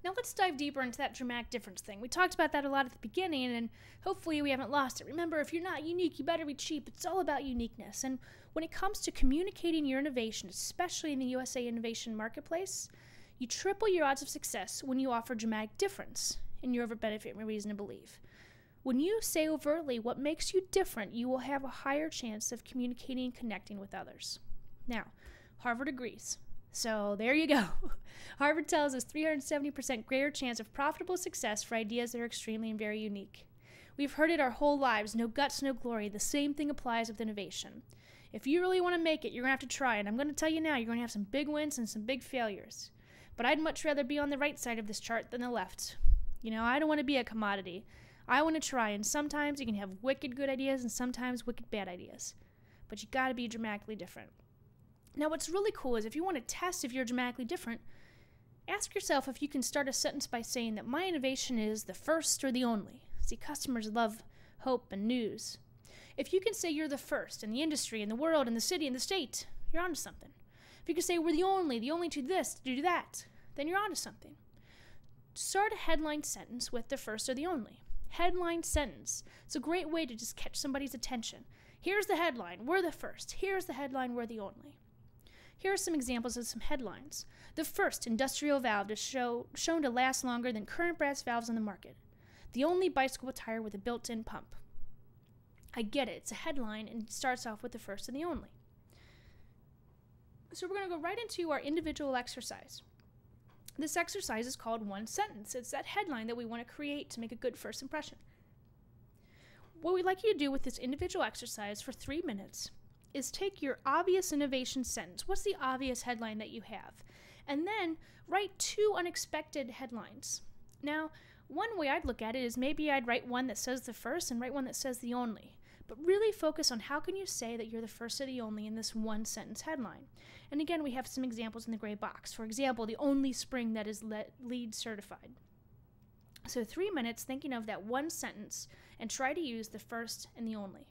Now let's dive deeper into that dramatic difference thing. We talked about that a lot at the beginning, and hopefully we haven't lost it. Remember, if you're not unique, you better be cheap. It's all about uniqueness. And when it comes to communicating your innovation, especially in the USA innovation marketplace, you triple your odds of success when you offer dramatic difference in your benefit and reason to believe. When you say overtly what makes you different, you will have a higher chance of communicating and connecting with others. Now, Harvard agrees. So there you go. Harvard tells us 370% greater chance of profitable success for ideas that are extremely and very unique. We've heard it our whole lives, no guts, no glory. The same thing applies with innovation. If you really want to make it, you're going to have to try. And I'm going to tell you now, you're going to have some big wins and some big failures. But I'd much rather be on the right side of this chart than the left. I don't want to be a commodity. I want to try, and sometimes you can have wicked good ideas and sometimes wicked bad ideas. But you got to be dramatically different. Now, what's really cool is if you want to test if you're dramatically different, ask yourself if you can start a sentence by saying that my innovation is the first or the only. See, customers love hope and news. If you can say you're the first in the industry, in the world, in the city, in the state, you're onto something. If you can say we're the only to this, to do that, then you're onto something. Start a headline sentence with the first or the only. Headline sentence. It's a great way to just catch somebody's attention. Here's the headline, we're the first. Here's the headline, we're the only. Here are some examples of some headlines. The first industrial valve is shown to last longer than current brass valves on the market. The only bicycle tire with a built-in pump. I get it. It's a headline and it starts off with the first and the only. So we're going to go right into our individual exercise. This exercise is called one sentence. It's that headline that we want to create to make a good first impression. What we'd like you to do with this individual exercise for 3 minutes is take your obvious innovation sentence. What's the obvious headline that you have? And then write 2 unexpected headlines. Now, one way I'd look at it is maybe I'd write one that says the first and write one that says the only. But really focus on how can you say that you're the first or the only in this one sentence headline. And again, we have some examples in the gray box. For example, the only spring that is LEED certified. So 3 minutes thinking of that one sentence and try to use the first and the only.